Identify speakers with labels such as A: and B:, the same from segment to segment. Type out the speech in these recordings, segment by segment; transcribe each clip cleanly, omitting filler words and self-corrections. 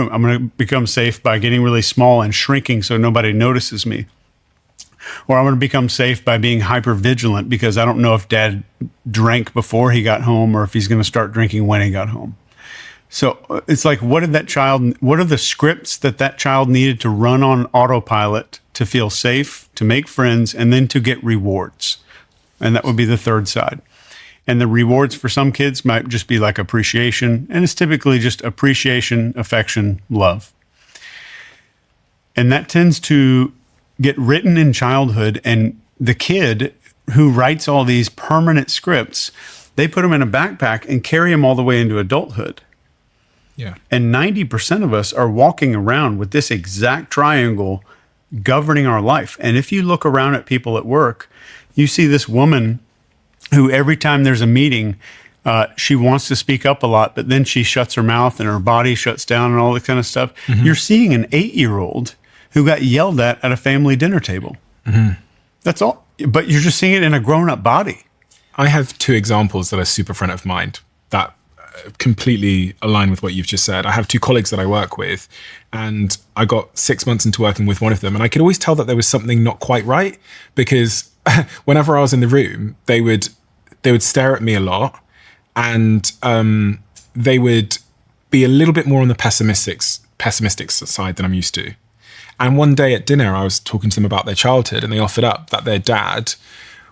A: room. I'm going to become safe by getting really small and shrinking so nobody notices me. Or I'm going to become safe by being hyper vigilant because I don't know if dad drank before he got home or if he's going to start drinking when he got home. So it's like, what are the scripts that child needed to run on autopilot to feel safe, to make friends, and then to get rewards? And that would be the third side. And the rewards for some kids might just be like appreciation. And it's typically just appreciation, affection, love. And that tends to get written in childhood. And the kid who writes all these permanent scripts, they put them in a backpack and carry them all the way into adulthood.
B: Yeah.
A: And 90% of us are walking around with this exact triangle governing our life. And if you look around at people at work, you see this woman who every time there's a meeting, she wants to speak up a lot, but then she shuts her mouth and her body shuts down and all that kind of stuff. Mm-hmm. You're seeing an 8-year-old who got yelled at a family dinner table. Mm-hmm. That's all. But you're just seeing it in a grown-up body.
B: I have 2 examples that are super front of mind that completely align with what you've just said. I have 2 colleagues that I work with, and I got 6 months into working with one of them, and I could always tell that there was something not quite right, because whenever I was in the room, they would stare at me a lot, and they would be a little bit more on the pessimistic side than I'm used to. And one day at dinner, I was talking to them about their childhood, and they offered up that their dad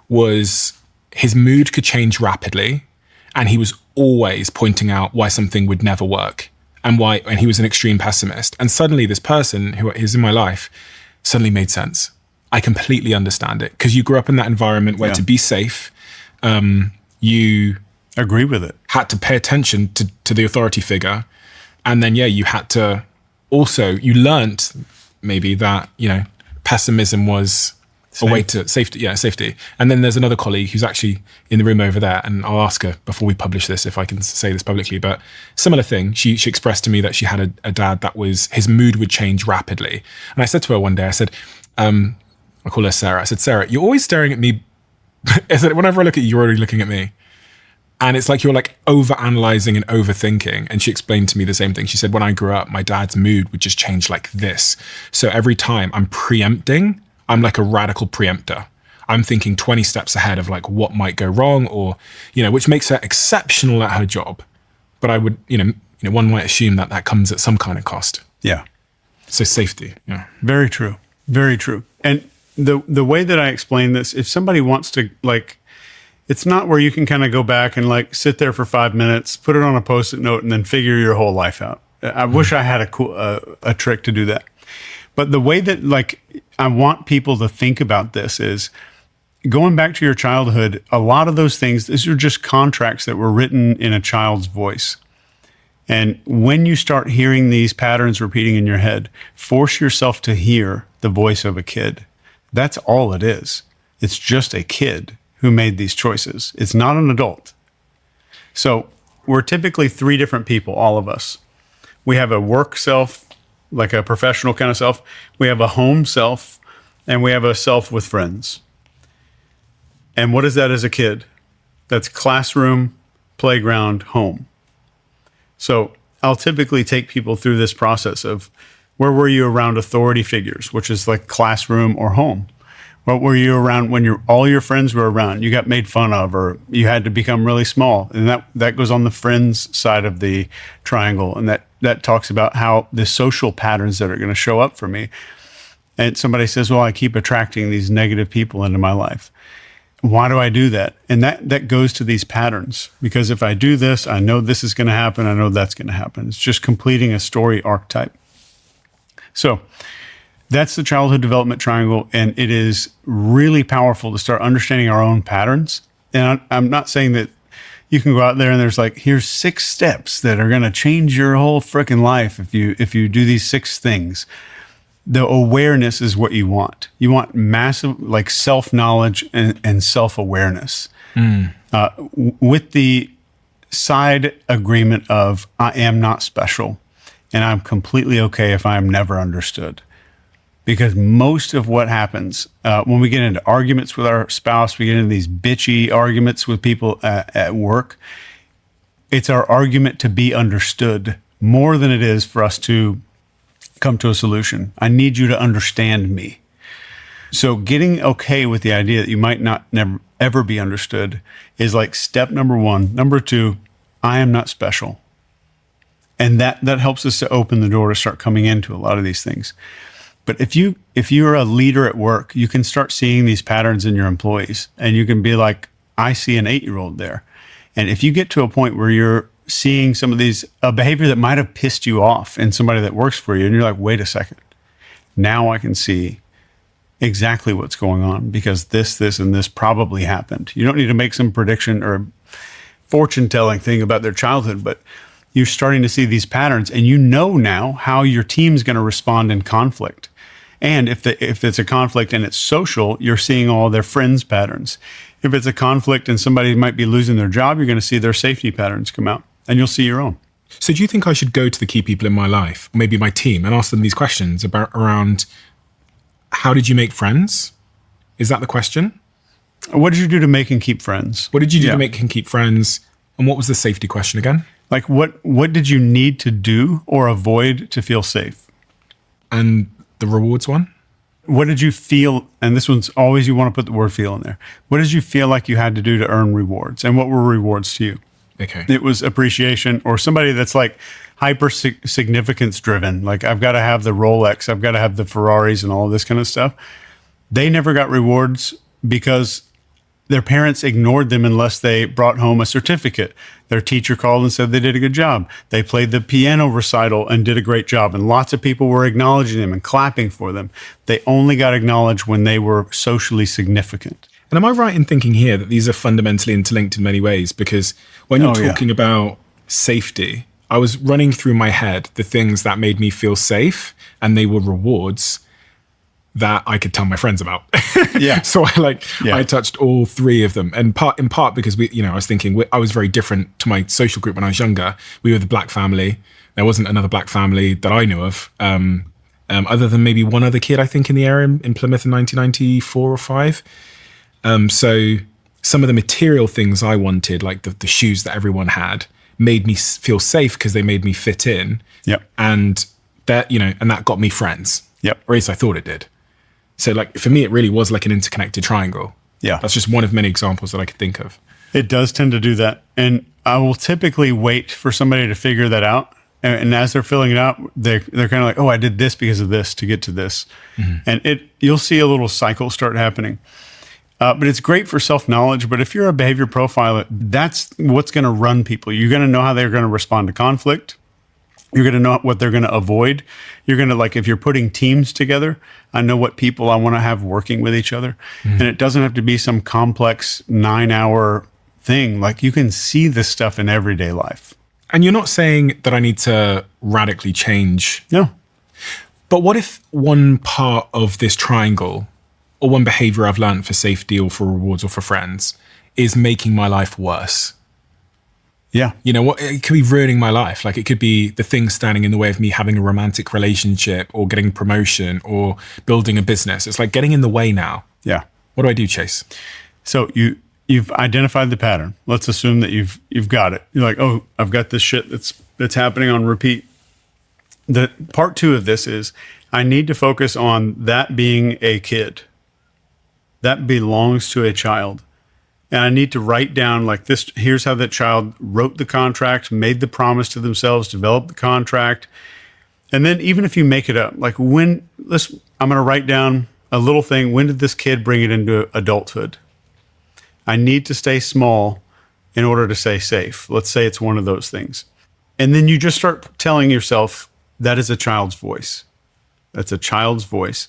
B: his mood could change rapidly, and he was always pointing out why something would never work and he was an extreme pessimist. And suddenly this person who is in my life suddenly made sense. I completely understand it, because you grew up in that environment where to be safe, you
A: agree with it,
B: had to pay attention to the authority figure. And then, you had to also, you learned maybe that, pessimism was a way to safety. And then there's another colleague who's actually in the room over there, and I'll ask her before we publish this if I can say this publicly, but similar thing. She expressed to me that she had a dad that his mood would change rapidly. And I said to her one day, I said, I call her Sarah. I said, Sarah, you're always staring at me. I said, whenever I look at you, you're already looking at me. And it's like you're like over-analyzing and overthinking. And she explained to me the same thing. She said, when I grew up, my dad's mood would just change like this. So every time I'm preempting, I'm like a radical preempter. I'm thinking 20 steps ahead of like what might go wrong, or, which makes her exceptional at her job. But I would, one might assume that comes at some kind of cost.
A: Yeah.
B: So safety. Yeah.
A: Very true. Very true. And the way that I explain this, if somebody wants to, it's not where you can kind of go back and sit there for 5 minutes, put it on a Post-it note, and then figure your whole life out. I wish I had a trick to do that. But the way that I want people to think about this is going back to your childhood. A lot of those things, these are just contracts that were written in a child's voice. And when you start hearing these patterns repeating in your head, force yourself to hear the voice of a kid. That's all it is. It's just a kid who made these choices. It's not an adult. So we're typically 3 different people, all of us. We have a work self, like a professional kind of self. We have a home self, and we have a self with friends. And what is that as a kid? That's classroom, playground, home. So I'll typically take people through this process of, where were you around authority figures, which is like classroom or home? What were you around when all your friends were around? You got made fun of, or you had to become really small. And that goes on the friends side of the triangle. And that talks about how the social patterns that are going to show up for me. And somebody says, well, I keep attracting these negative people into my life. Why do I do that? And that goes to these patterns, because if I do this, I know this is going to happen. I know that's going to happen. It's just completing a story archetype. So that's the childhood development triangle, and it is really powerful to start understanding our own patterns. And I'm not saying that you can go out there and there's here's 6 steps that are going to change your whole freaking life if you do these 6 things. The awareness is what you want. You want massive self-knowledge and self-awareness with the side agreement of I am not special, and I'm completely okay if I am never understood. Because most of what happens when we get into arguments with our spouse, we get into these bitchy arguments with people at work, it's our argument to be understood more than it is for us to come to a solution. I need you to understand me. So getting okay with the idea that you might not never ever be understood is like step number one. Number two, I am not special. And that helps us to open the door to start coming into a lot of these things. But if you're a leader at work, you can start seeing these patterns in your employees, and you can be like, I see an 8-year-old there. And if you get to a point where you're seeing some of these, a behavior that might have pissed you off in somebody that works for you, and you're like, wait a second, now I can see exactly what's going on because this, and this probably happened. You don't need to make some prediction or fortune telling thing about their childhood, but you're starting to see these patterns, and you know now how your team's going to respond in conflict. And if it's a conflict and it's social, you're seeing all their friends' patterns. If it's a conflict and somebody might be losing their job, you're going to see their safety patterns come out, and you'll see your own.
B: So do you think I should go to the key people in my life, maybe my team, and ask them these questions around how did you make friends? Is that the question?
A: What did you do to make and keep friends?
B: What did you do to make and keep friends? And what was the safety question again?
A: Like what did you need to do or avoid to feel safe?
B: And the rewards one?
A: What did you feel? And this one's always, you want to put the word feel in there. What did you feel like you had to do to earn rewards? And what were rewards to you?
B: Okay.
A: It was appreciation, or somebody that's like hyper significance driven. Like, I've got to have the Rolex, I've got to have the Ferraris and all of this kind of stuff. They never got rewards because their parents ignored them unless they brought home a certificate. Their teacher called and said they did a good job. They played the piano recital and did a great job. And lots of people were acknowledging them and clapping for them. They only got acknowledged when they were socially significant.
B: And am I right in thinking here that these are fundamentally interlinked in many ways? Because when you're talking about safety, I was running through my head the things that made me feel safe, and they were rewards that I could tell my friends about.
A: Yeah.
B: So I touched all three of them, and in part because I was thinking I was very different to my social group when I was younger. We were the black family. There wasn't another black family that I knew of, other than maybe one other kid, I think, in the area in Plymouth in 1994 or 5. So some of the material things I wanted, like the shoes that everyone had, made me feel safe because they made me fit in.
A: Yep.
B: And that, and that got me friends.
A: Yep.
B: Or at least I thought it did. So for me, it really was like an interconnected triangle.
A: Yeah.
B: That's just one of many examples that I could think of.
A: It does tend to do that. And I will typically wait for somebody to figure that out. And as they're filling it out, they're kind of like, oh, I did this because of this to get to this. Mm-hmm. And you'll see a little cycle start happening. But it's great for self-knowledge. But if you're a behavior profiler, that's what's going to run people. You're going to know how they're going to respond to conflict. You're going to know what they're going to avoid. You're going to, if you're putting teams together, I know what people I want to have working with each other. Mm-hmm. And it doesn't have to be some complex 9-hour thing. You can see this stuff in everyday life.
B: And you're not saying that I need to radically change.
A: No.
B: But what if one part of this triangle, or one behavior I've learned for safety or for rewards or for friends, is making my life worse?
A: Yeah.
B: It could be ruining my life. It could be the thing standing in the way of me having a romantic relationship or getting promotion or building a business. It's like getting in the way now.
A: Yeah.
B: What do I do, Chase?
A: So you've identified the pattern. Let's assume that you've got it. You're like, oh, I've got this shit that's happening on repeat. The part 2 of this is I need to focus on that being a kid. That belongs to a child. And I need to write down this, here's how that child wrote the contract, made the promise to themselves, developed the contract. And then even if you make it up, I'm going to write down a little thing. When did this kid bring it into adulthood? I need to stay small in order to stay safe. Let's say it's one of those things. And then you just start telling yourself that is a child's voice. That's a child's voice.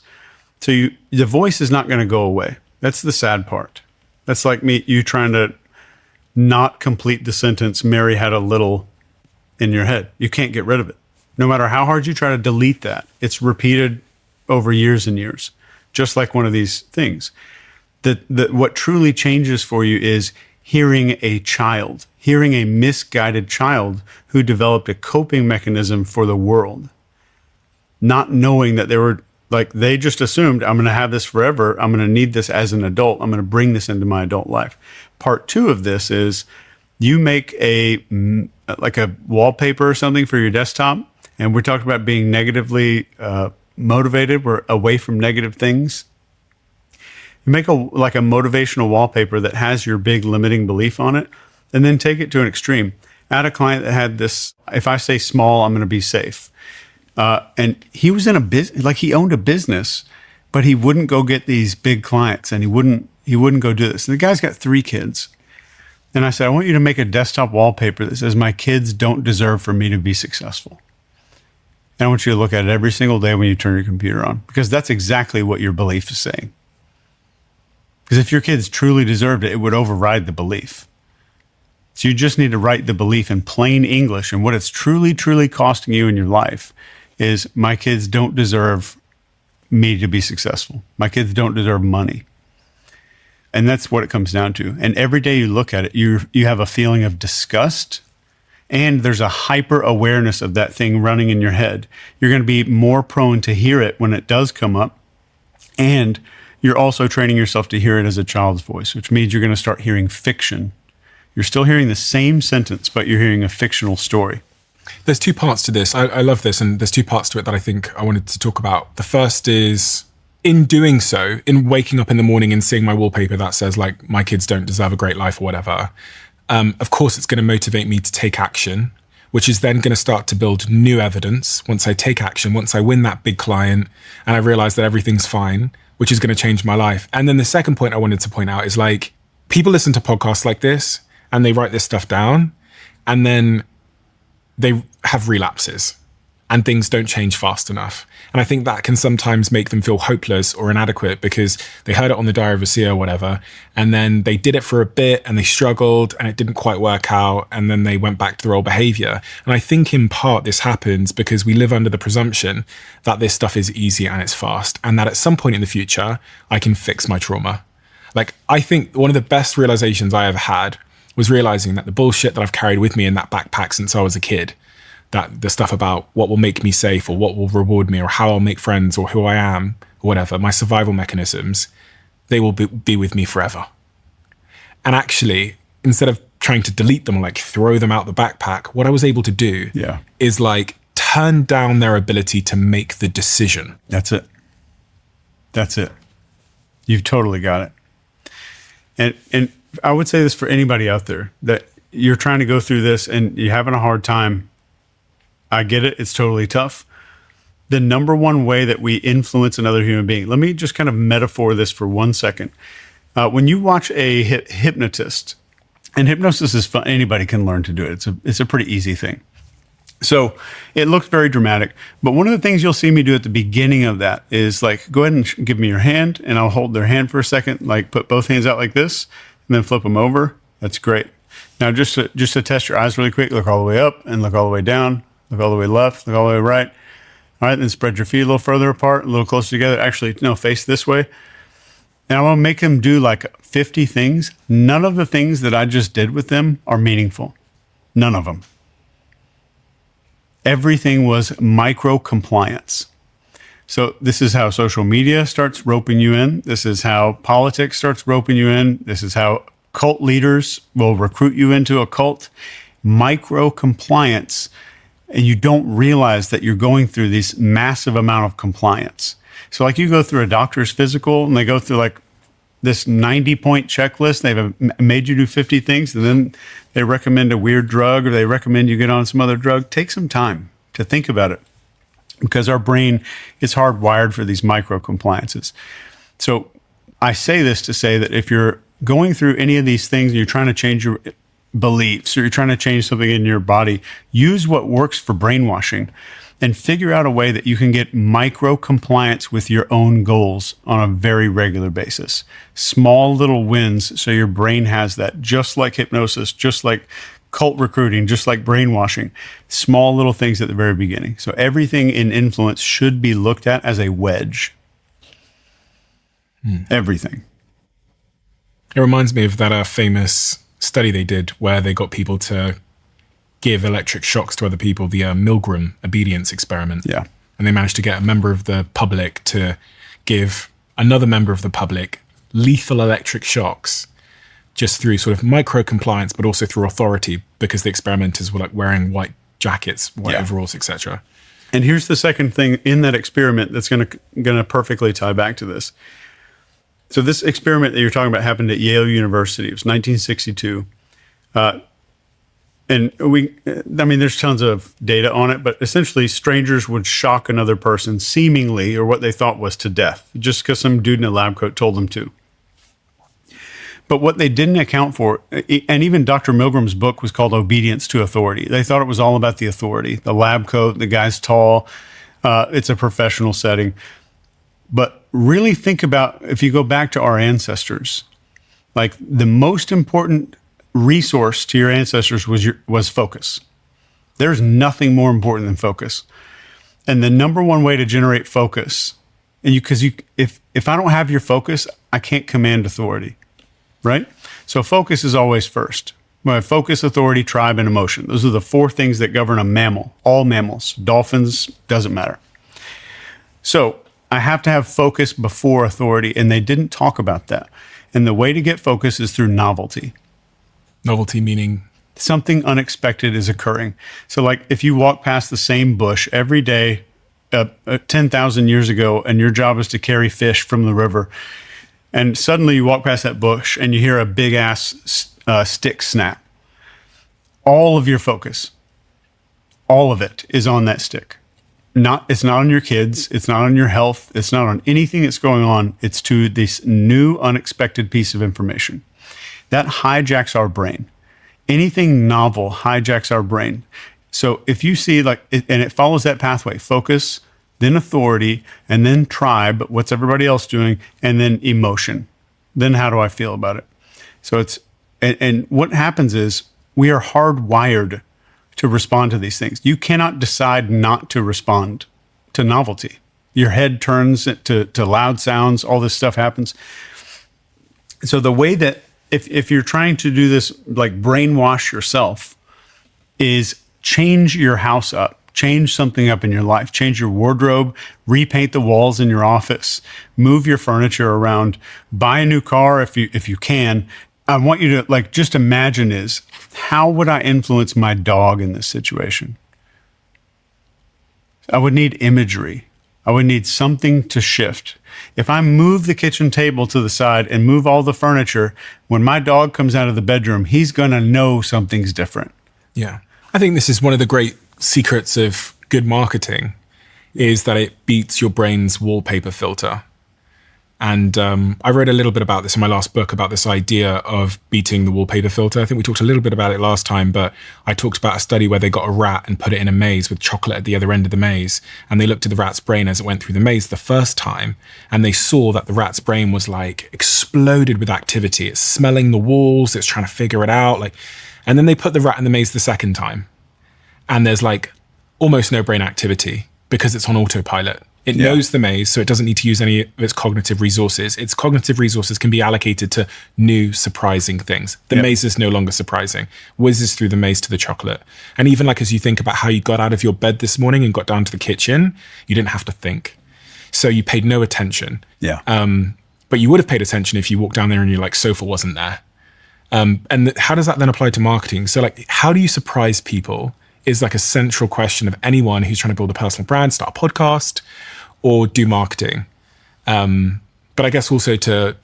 A: So the voice is not going to go away. That's the sad part. That's like you trying to not complete the sentence, Mary had a little, in your head. You can't get rid of it. No matter how hard you try to delete that, it's repeated over years and years, just like one of these things. What truly changes for you is hearing a misguided child who developed a coping mechanism for the world, not knowing that they just assumed, I'm going to have this forever. I'm going to need this as an adult. I'm going to bring this into my adult life. Part 2 of this is you make a like a wallpaper or something for your desktop, and we're talking about being negatively motivated, we're away from negative things. You make a motivational wallpaper that has your big limiting belief on it, and then take it to an extreme. I had a client that had this, if I say small, I'm going to be safe. And he was in a business, like he owned a business, but he wouldn't go get these big clients, and he wouldn't go do this. And the guy's got 3 kids. And I said, I want you to make a desktop wallpaper that says, my kids don't deserve for me to be successful. And I want you to look at it every single day when you turn your computer on, because that's exactly what your belief is saying. Because if your kids truly deserved it, it would override the belief. So you just need to write the belief in plain English. And what it's truly, truly costing you in your life is, my kids don't deserve me to be successful. My kids don't deserve money. And that's what it comes down to. And every day you look at it, you have a feeling of disgust, and there's a hyper awareness of that thing running in your head. You're going to be more prone to hear it when it does come up. And you're also training yourself to hear it as a child's voice, which means you're going to start hearing fiction. You're still hearing the same sentence, but you're hearing a fictional story.
B: There's 2 parts to this. I love this. And there's 2 parts to it that I think I wanted to talk about. The first is, in doing so, in waking up in the morning and seeing my wallpaper that says, like, my kids don't deserve a great life or whatever, of course, it's going to motivate me to take action, which is then going to start to build new evidence. Once I take action, once I win that big client and I realize that everything's fine, which is going to change my life. And then the second point I wanted to point out is, like, people listen to podcasts like this and they write this stuff down, and then they have relapses and things don't change fast enough. And I think that can sometimes make them feel hopeless or inadequate, because they heard it on the Diary of a Seer or whatever, and then they did it for a bit and they struggled and it didn't quite work out, and then they went back to their old behavior. And I think in part this happens because we live under the presumption that this stuff is easy and it's fast, and that at some point in the future, I can fix my trauma. Like, I think one of the best realizations I ever had was realizing that the bullshit that I've carried with me in that backpack since I was a kid, that the stuff about what will make me safe or what will reward me or how I'll make friends or who I am or whatever, my survival mechanisms, they will be with me forever. And actually, instead of trying to delete them or like throw them out the backpack, what I was able to do is like turn down their ability to make the decision.
A: That's it. That's it. You've totally got it. And I would say this for anybody out there, that you're trying to go through this and you're having a hard time. I get it. It's totally tough. The number one way that we influence another human being, let me just kind of metaphor this for 1 second. When you watch a hypnotist, and hypnosis is fun, anybody can learn to do it. It's a pretty easy thing. So it looks very dramatic, but one of the things you'll see me do at the beginning of that is like, go ahead and give me your hand, and I'll hold their hand for a second, like put both hands out like this, and then flip them over. That's great. Now, just to test your eyes really quick, look all the way up and look all the way down, look all the way left, look all the way right. All right, then spread your feet a little further apart, a little closer together. Actually, no, face this way. And I want to make them do like 50 things. None of the things that I just did with them are meaningful. None of them. Everything was micro compliance. So this is how social media starts roping you in. This is how politics starts roping you in. This is how cult leaders will recruit you into a cult. Micro compliance. And you don't realize that you're going through this massive amount of compliance. So like you go through a doctor's physical and they go through like this 90-point checklist. They've made you do 50 things, and then they recommend a weird drug, or they recommend you get on some other drug. Take some time to think about it, because our brain is hardwired for these micro compliances. So I say this to say that if you're going through any of these things and you're trying to change your beliefs, or you're trying to change something in your body, use what works for brainwashing and figure out a way that you can get micro compliance with your own goals on a very regular basis. Small little wins, so your brain has that, just like hypnosis, just like cult recruiting, just like brainwashing. Small little things at the very beginning. So everything in influence should be looked at as a wedge. Everything.
B: It reminds me of that famous study they did where they got people to give electric shocks to other people, the Milgram obedience experiment.
A: Yeah.
B: And they managed to get a member of the public to give another member of the public lethal electric shocks just through sort of micro compliance, but also through authority, because the experimenters were like wearing white jackets, white overalls, etc.
A: And here's the second thing in that experiment that's going to perfectly tie back to this. So this experiment that you're talking about happened at Yale University. It was 1962. And there's tons of data on it, but essentially strangers would shock another person seemingly, or what they thought was, to death, just because some dude in a lab coat told them to. But what they didn't account for, and even Dr. Milgram's book was called Obedience to Authority. They thought it was all about the authority, the lab coat, the guy's tall, it's a professional setting. But really think about, if you go back to our ancestors, like the most important resource to your ancestors was focus. There's nothing more important than focus. And the number one way to generate focus, and if I don't have your focus, I can't command authority, right? So focus is always first. Focus, authority, tribe, and emotion. Those are the four things that govern a mammal. All mammals, dolphins, doesn't matter. So I have to have focus before authority, and they didn't talk about that. And the way to get focus is through novelty.
B: Novelty meaning?
A: Something unexpected is occurring. So like if you walk past the same bush every day 10,000 years ago, and your job is to carry fish from the river, and suddenly you walk past that bush and you hear a big ass stick snap. All of your focus, all of it is on that stick. It's not on your kids. It's not on your health. It's not on anything that's going on. It's to this new unexpected piece of information. That hijacks our brain. Anything novel hijacks our brain. So if you see and it follows that pathway, focus, then authority, and then tribe, what's everybody else doing, and then emotion. Then how do I feel about it? So and what happens is we are hardwired to respond to these things. You cannot decide not to respond to novelty. Your head turns to loud sounds, all this stuff happens. So the way that if you're trying to do this, like brainwash yourself, is change your house up, change something up in your life, change your wardrobe, repaint the walls in your office, move your furniture around, buy a new car if you can. I want you to just imagine how would I influence my dog in this situation? I would need imagery. I would need something to shift. If I move the kitchen table to the side and move all the furniture, when my dog comes out of the bedroom, he's going to know something's different.
B: Yeah. I think this is one of the great secrets of good marketing, is that it beats your brain's wallpaper filter. And I wrote a little bit about this in my last book, about this idea of beating the wallpaper filter. I think we talked a little bit about it last time, but I talked about a study where they got a rat and put it in a maze with chocolate at the other end of the maze. And they looked at the rat's brain as it went through the maze the first time. And they saw that the rat's brain was exploded with activity. It's smelling the walls. It's trying to figure it out. And then they put the rat in the maze the second time. And there's almost no brain activity because it's on autopilot. It knows the maze, so it doesn't need to use any of its cognitive resources. Its cognitive resources can be allocated to new, surprising things. The maze is no longer surprising. Whizzes through the maze to the chocolate. And even as you think about how you got out of your bed this morning and got down to the kitchen, you didn't have to think. So you paid no attention.
A: Yeah.
B: But you would have paid attention if you walked down there and your sofa wasn't there. And how does that then apply to marketing? So how do you surprise people is a central question of anyone who's trying to build a personal brand, start a podcast, or do marketing. But I guess also to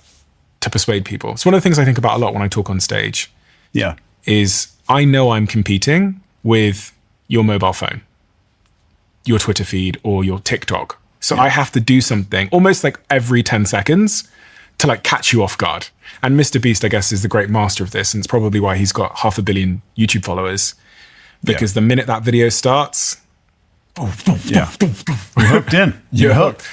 B: persuade people. So one of the things I think about a lot when I talk on stage is I know I'm competing with your mobile phone, your Twitter feed, or your TikTok. So I have to do something almost every 10 seconds to catch you off guard. And Mr. Beast, I guess, is the great master of this. And it's probably why he's got 500 million YouTube followers. Because the minute that video starts,
A: you're hooked in. You're hooked.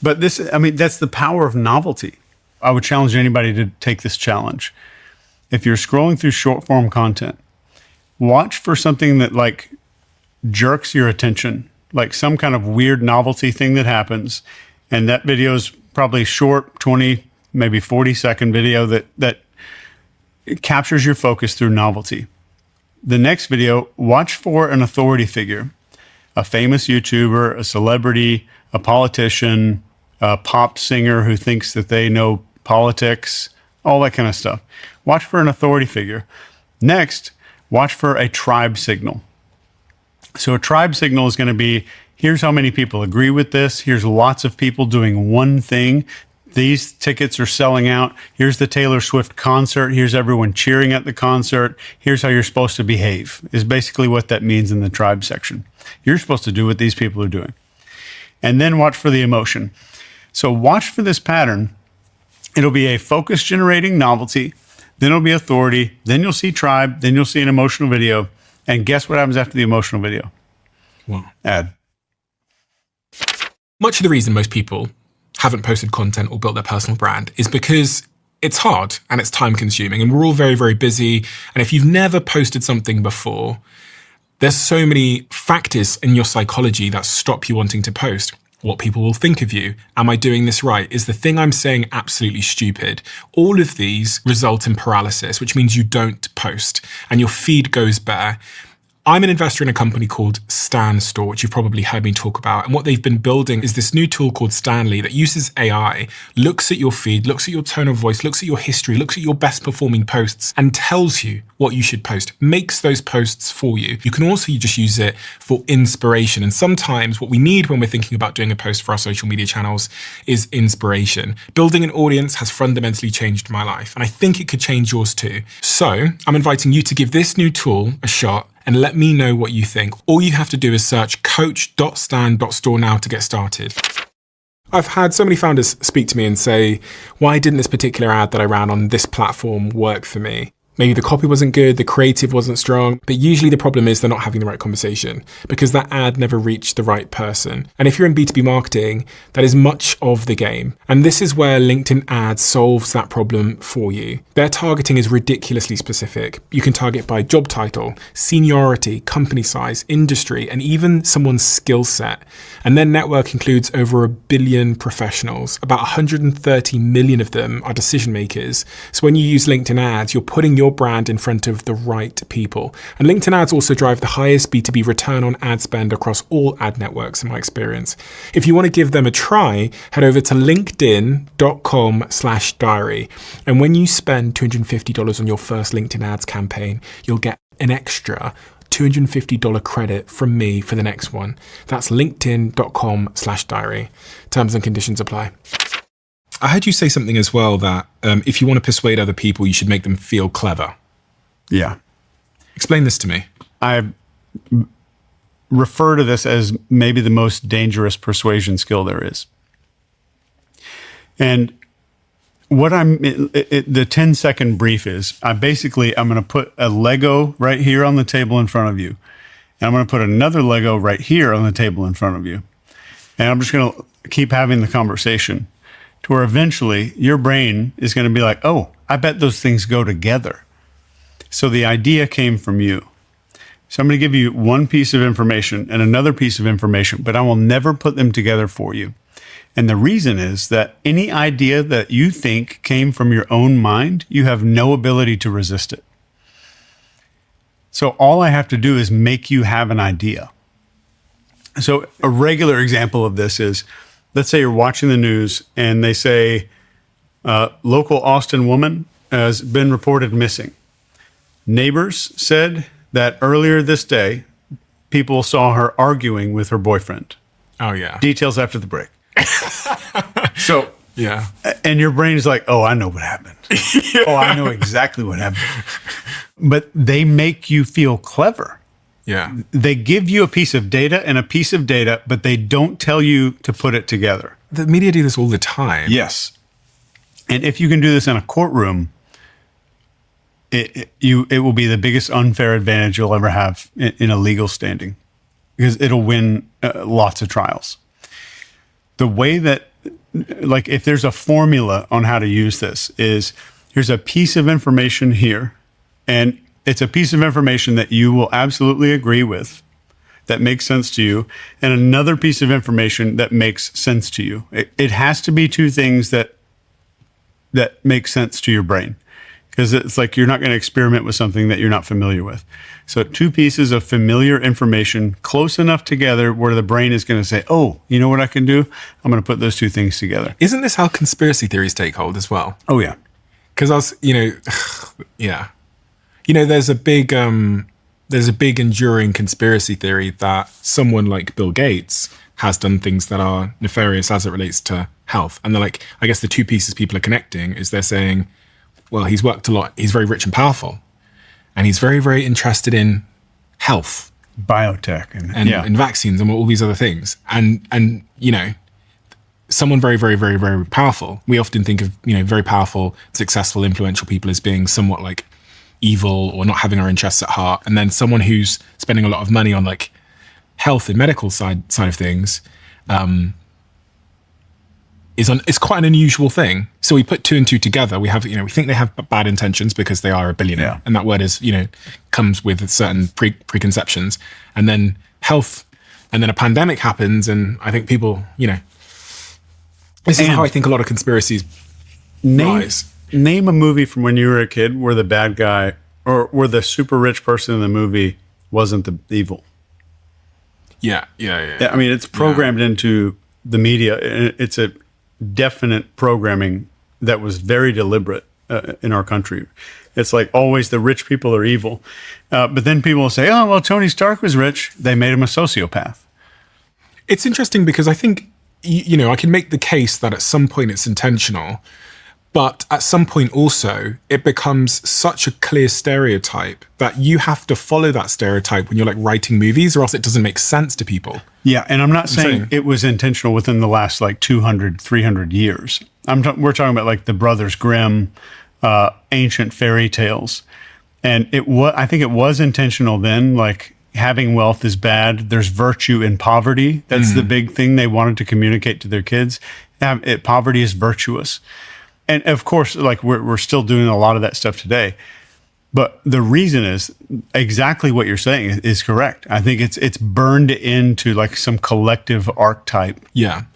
A: But that's the power of novelty. I would challenge anybody to take this challenge. If you're scrolling through short form content, watch for something that jerks your attention, some kind of weird novelty thing that happens. And that video is probably short, 20, maybe 40-second video that captures your focus through novelty. The next video, watch for an authority figure, a famous YouTuber, a celebrity, a politician, a pop singer who thinks that they know politics, all that kind of stuff. Watch for an authority figure. Next, watch for a tribe signal. So a tribe signal is going to be, here's how many people agree with this. Here's lots of people doing one thing. These tickets are selling out. Here's the Taylor Swift concert. Here's everyone cheering at the concert. Here's how you're supposed to behave, is basically what that means in the tribe section. You're supposed to do what these people are doing. And then watch for the emotion. So watch for this pattern. It'll be a focus generating novelty. Then it'll be authority. Then you'll see tribe. Then you'll see an emotional video. And guess what happens after the emotional video?
B: Wow.
A: Ad.
B: Much of the reason most people haven't posted content or built their personal brand is because it's hard and it's time consuming, and we're all very, very busy. And if you've never posted something before, there's so many factors in your psychology that stop you wanting to post. What people will think of you. Am I doing this right? Is the thing I'm saying absolutely stupid? All of these result in paralysis, which means you don't post and your feed goes bare. I'm an investor in a company called Stan Store, which you've probably heard me talk about. And what they've been building is this new tool called Stanley that uses AI, looks at your feed, looks at your tone of voice, looks at your history, looks at your best performing posts, and tells you what you should post, makes those posts for you. You can also just use it for inspiration. And sometimes what we need when we're thinking about doing a post for our social media channels is inspiration. Building an audience has fundamentally changed my life, and I think it could change yours too. So I'm inviting you to give this new tool a shot and let me know what you think. All you have to do is search coach.stan.store now to get started. I've had so many founders speak to me and say, why didn't this particular ad that I ran on this platform work for me? Maybe the copy wasn't good, the creative wasn't strong, but usually the problem is they're not having the right conversation because that ad never reached the right person. And if you're in B2B marketing, that is much of the game. And this is where LinkedIn ads solves that problem for you. Their targeting is ridiculously specific. You can target by job title, seniority, company size, industry, and even someone's skill set. And their network includes over 1 billion professionals. About 130 million of them are decision makers. So when you use LinkedIn ads, you're putting your brand in front of the right people. And LinkedIn ads also drive the highest B2B return on ad spend across all ad networks in my experience. If you want to give them a try, head over to linkedin.com/diary. And when you spend $250 on your first LinkedIn ads campaign, you'll get an extra $250 credit from me for the next one. That's linkedin.com/diary. Terms and conditions apply. I heard you say something as well that if you want to persuade other people, you should make them feel clever.
A: Yeah.
B: Explain this to me.
A: I refer to this as maybe the most dangerous persuasion skill there is. And what the 10-second brief is, I'm going to put a Lego right here on the table in front of you. And I'm going to put another Lego right here on the table in front of you. And I'm just going to keep having the conversation to where eventually your brain is going to be like, oh, I bet those things go together. So the idea came from you. So I'm going to give you one piece of information and another piece of information, but I will never put them together for you. And the reason is that any idea that you think came from your own mind, you have no ability to resist it. So all I have to do is make you have an idea. So a regular example of this is, let's say you're watching the news and they say, local Austin woman has been reported missing. Neighbors said that earlier this day, people saw her arguing with her boyfriend.
B: Oh, yeah.
A: Details after the break. So,
B: yeah.
A: And your brain is like, oh, I know what happened. Yeah. Oh, I know exactly what happened. But they make you feel clever.
B: Yeah.
A: They give you a piece of data and a piece of data, but they don't tell you to put it together.
B: The media do this all the time.
A: Yes. And if you can do this in a courtroom, it will be the biggest unfair advantage you'll ever have in a legal standing, because it'll win lots of trials. The way that, like, if there's a formula on how to use this is, here's a piece of information here, and it's a piece of information that you will absolutely agree with, that makes sense to you, and another piece of information that makes sense to you. It has to be two things that make sense to your brain, because it's like you're not going to experiment with something that you're not familiar with. So two pieces of familiar information close enough together where the brain is going to say, oh, you know what I can do? I'm going to put those two things together.
B: Isn't this how conspiracy theories take hold as well?
A: Oh, yeah.
B: Because I was, yeah. There's a big enduring conspiracy theory that someone like Bill Gates has done things that are nefarious as it relates to health. And they're like, I guess the two pieces people are connecting is they're saying, well, he's worked a lot. He's very rich and powerful. And he's very, very interested in health.
A: Biotech
B: and vaccines and all these other things. And someone very, very, very, very powerful. We often think of, very powerful, successful, influential people as being somewhat like evil or not having our interests at heart. And then someone who's spending a lot of money on like health and medical side of things is quite an unusual thing. So we put two and two together. We have, we think they have bad intentions because they are a billionaire.
A: Yeah.
B: And that word is, comes with certain preconceptions. And then health, and then a pandemic happens. And I think people, this is how I think a lot of conspiracies rise.
A: Name a movie from when you were a kid where the bad guy or where the super rich person in the movie wasn't the evil.
B: Yeah.
A: I mean, it's programmed into the media. It's a definite programming that was very deliberate in our country. It's like always the rich people are evil. But then people will say, oh, well, Tony Stark was rich. They made him a sociopath.
B: It's interesting because I think, I can make the case that at some point it's intentional, but at some point also it becomes such a clear stereotype that you have to follow that stereotype when you're like writing movies, or else it doesn't make sense to people.
A: Yeah, and I'm not saying it was intentional within the last like 200, 300 years. We're talking about like the Brothers Grimm, ancient fairy tales. And I think it was intentional then, like having wealth is bad. There's virtue in poverty. That's the big thing they wanted to communicate to their kids. Poverty is virtuous. And of course, like we're still doing a lot of that stuff today. But the reason is exactly what you're saying is correct. I think it's burned into like some collective archetype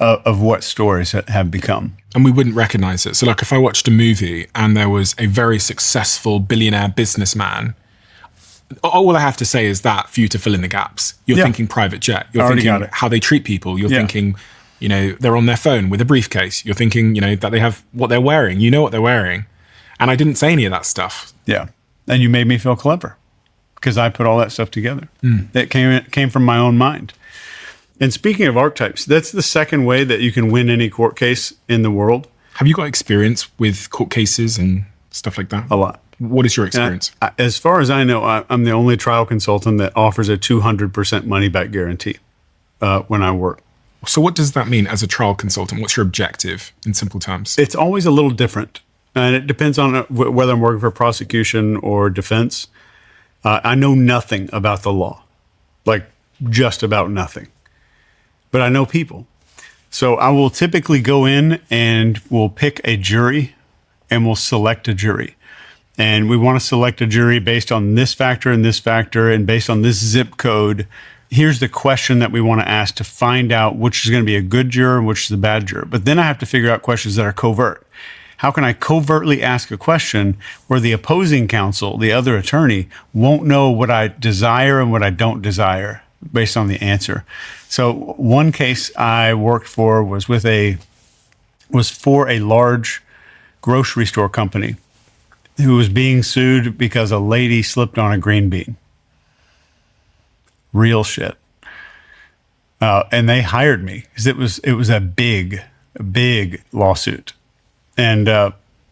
A: of what stories have become.
B: And we wouldn't recognize it. So like if I watched a movie and there was a very successful billionaire businessman, all I have to say is that for you to fill in the gaps. You're thinking private jet. You're thinking how they treat people. You're thinking, they're on their phone with a briefcase. You're thinking, that they have what they're wearing. You know what they're wearing. And I didn't say any of that stuff.
A: Yeah. And you made me feel clever because I put all that stuff together. That came from my own mind. And speaking of archetypes, that's the second way that you can win any court case in the world.
B: Have you got experience with court cases and stuff like that?
A: A lot.
B: What is your experience?
A: As far as I know, I'm the only trial consultant that offers a 200% money back guarantee when I work.
B: So what does that mean as a trial consultant? What's your objective in simple terms?
A: It's always a little different. And it depends on whether I'm working for prosecution or defense. I know nothing about the law, like just about nothing. But I know people. So I will typically go in and we'll pick a jury and we'll select a jury. And we want to select a jury based on this factor and based on this zip code. Here's the question that we want to ask to find out which is going to be a good juror and which is a bad juror. But then I have to figure out questions that are covert. How can I covertly ask a question where the opposing counsel, the other attorney, won't know what I desire and what I don't desire based on the answer? So one case I worked for was for a large grocery store company who was being sued because a lady slipped on a green bean. Real shit. And they hired me because it was a big lawsuit. And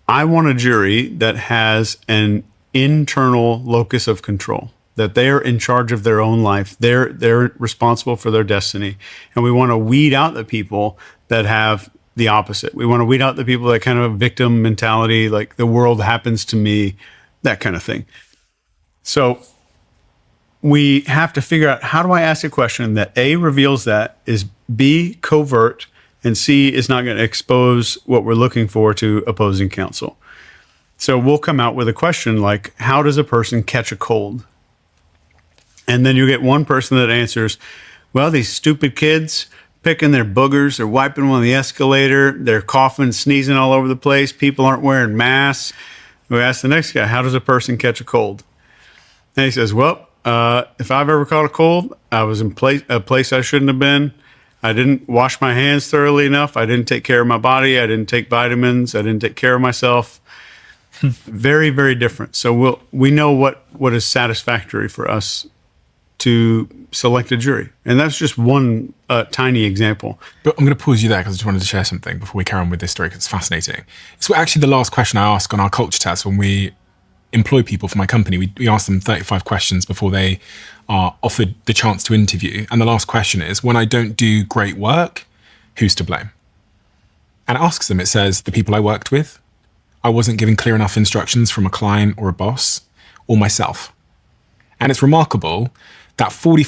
A: I want a jury that has an internal locus of control, that they're in charge of their own life. They're responsible for their destiny. And we want to weed out the people that have the opposite. We want to weed out the people that kind of victim mentality, like the world happens to me, that kind of thing. So we have to figure out, how do I ask a question that A, reveals that, is B, covert, and C, is not going to expose what we're looking for to opposing counsel. So we'll come out with a question like, how does a person catch a cold? And then you get one person that answers, well, these stupid kids picking their boogers, they're wiping them on the escalator, they're coughing, sneezing all over the place, people aren't wearing masks. We ask the next guy, how does a person catch a cold? And he says, well, if I've ever caught a cold, I was in a place I shouldn't have been. I didn't wash my hands thoroughly enough. I didn't take care of my body. I didn't take vitamins. I didn't take care of myself. Very, very different. So we know what is satisfactory for us to select a jury. And that's just one tiny example.
B: But I'm going to pause you there because I just wanted to share something before we carry on with this story because it's fascinating. It's actually the last question I ask on our culture test when we employ people for my company. We ask them 35 questions before they are offered the chance to interview. And the last question is, when I don't do great work, who's to blame? And it asks them, it says, the people I worked with, I wasn't given clear enough instructions from a client or a boss, or myself. And it's remarkable that 40